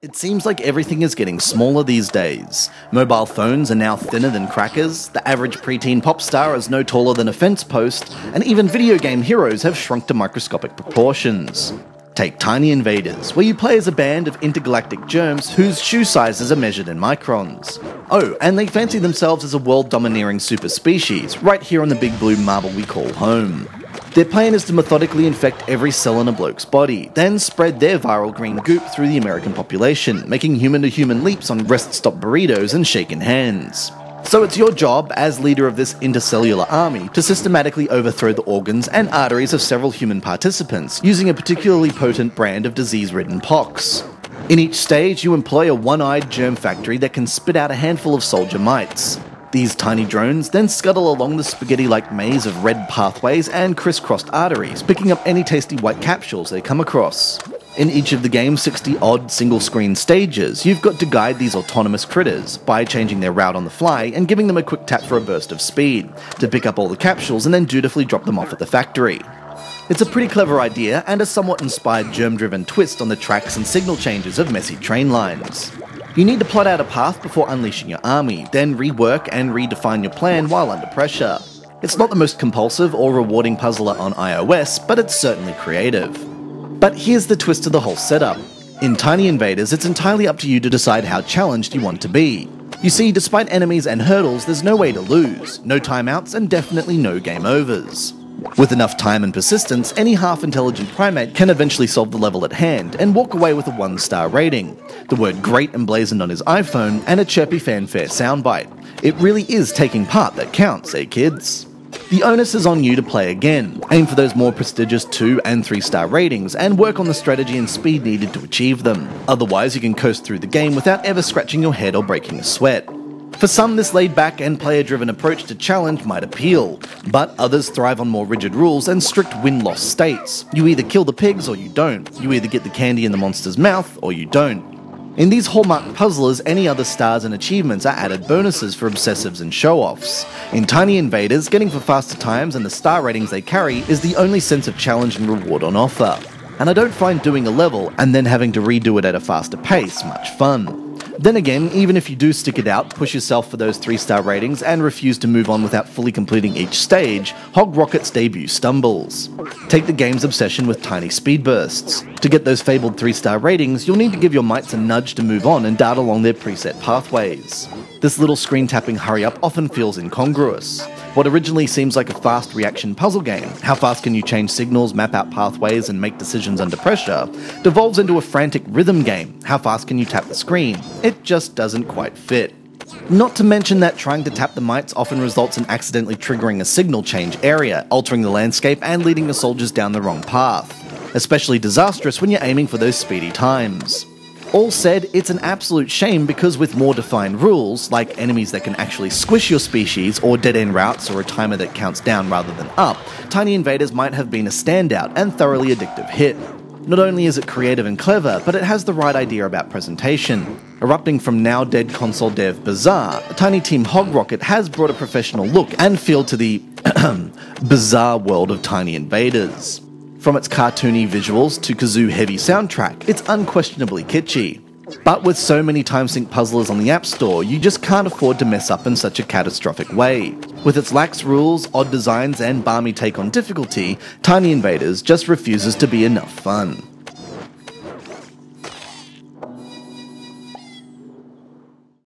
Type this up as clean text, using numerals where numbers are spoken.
It seems like everything is getting smaller these days. Mobile phones are now thinner than crackers, the average preteen pop star is no taller than a fence post, and even video game heroes have shrunk to microscopic proportions. Take Tiny Invaders, where you play as a band of intergalactic germs whose shoe sizes are measured in microns. Oh, and they fancy themselves as a world-domineering super species, right here on the big blue marble we call home. Their plan is to methodically infect every cell in a bloke's body, then spread their viral green goop through the American population, making human-to-human leaps on rest-stop burritos and shaken hands. So it's your job, as leader of this intercellular army, to systematically overthrow the organs and arteries of several human participants, using a particularly potent brand of disease-ridden pox. In each stage, you employ a one-eyed germ factory that can spit out a handful of soldier mites. These tiny drones then scuttle along the spaghetti-like maze of red pathways and crisscrossed arteries, picking up any tasty white capsules they come across. In each of the game's 60-odd single-screen stages, you've got to guide these autonomous critters by changing their route on the fly and giving them a quick tap for a burst of speed, to pick up all the capsules and then dutifully drop them off at the factory. It's a pretty clever idea and a somewhat inspired germ-driven twist on the tracks and signal changes of messy train lines. You need to plot out a path before unleashing your army, then rework and redefine your plan while under pressure. It's not the most compulsive or rewarding puzzler on iOS, but it's certainly creative. But here's the twist to the whole setup. In Tiny Invaders, it's entirely up to you to decide how challenged you want to be. You see, despite enemies and hurdles, there's no way to lose, no timeouts, and definitely no game overs. With enough time and persistence, any half-intelligent primate can eventually solve the level at hand and walk away with a 1-star rating, the word great emblazoned on his iPhone, and a chirpy fanfare soundbite. It really is taking part that counts, eh kids? The onus is on you to play again, aim for those more prestigious 2- and 3-star ratings, and work on the strategy and speed needed to achieve them. Otherwise, you can coast through the game without ever scratching your head or breaking a sweat. For some, this laid-back and player-driven approach to challenge might appeal, but others thrive on more rigid rules and strict win-loss states. You either kill the pigs or you don't. You either get the candy in the monster's mouth or you don't. In these hallmark puzzlers, any other stars and achievements are added bonuses for obsessives and show-offs. In Tiny Invaders, getting for faster times and the star ratings they carry is the only sense of challenge and reward on offer. And I don't find doing a level and then having to redo it at a faster pace much fun. Then again, even if you do stick it out, push yourself for those 3-star ratings, and refuse to move on without fully completing each stage, Hog Rocket's debut stumbles. Take the game's obsession with tiny speed bursts. To get those fabled 3-star ratings, you'll need to give your mites a nudge to move on and dart along their preset pathways. This little screen-tapping hurry-up often feels incongruous. What originally seems like a fast reaction puzzle game, how fast can you change signals, map out pathways, and make decisions under pressure, devolves into a frantic rhythm game, how fast can you tap the screen. It just doesn't quite fit. Not to mention that trying to tap the mites often results in accidentally triggering a signal change area, altering the landscape and leading the soldiers down the wrong path. Especially disastrous when you're aiming for those speedy times. All said, it's an absolute shame because with more defined rules, like enemies that can actually squish your species, or dead-end routes, or a timer that counts down rather than up, Tiny Invaders might have been a standout and thoroughly addictive hit. Not only is it creative and clever, but it has the right idea about presentation. Erupting from now-dead console dev Bazaar, Tiny Team Hog Rocket has brought a professional look and feel to the bizarre world of Tiny Invaders. From its cartoony visuals to kazoo-heavy soundtrack, it's unquestionably kitschy. But with so many time-sync puzzlers on the App Store, you just can't afford to mess up in such a catastrophic way. With its lax rules, odd designs, and balmy take on difficulty, Tiny Invaders just refuses to be enough fun.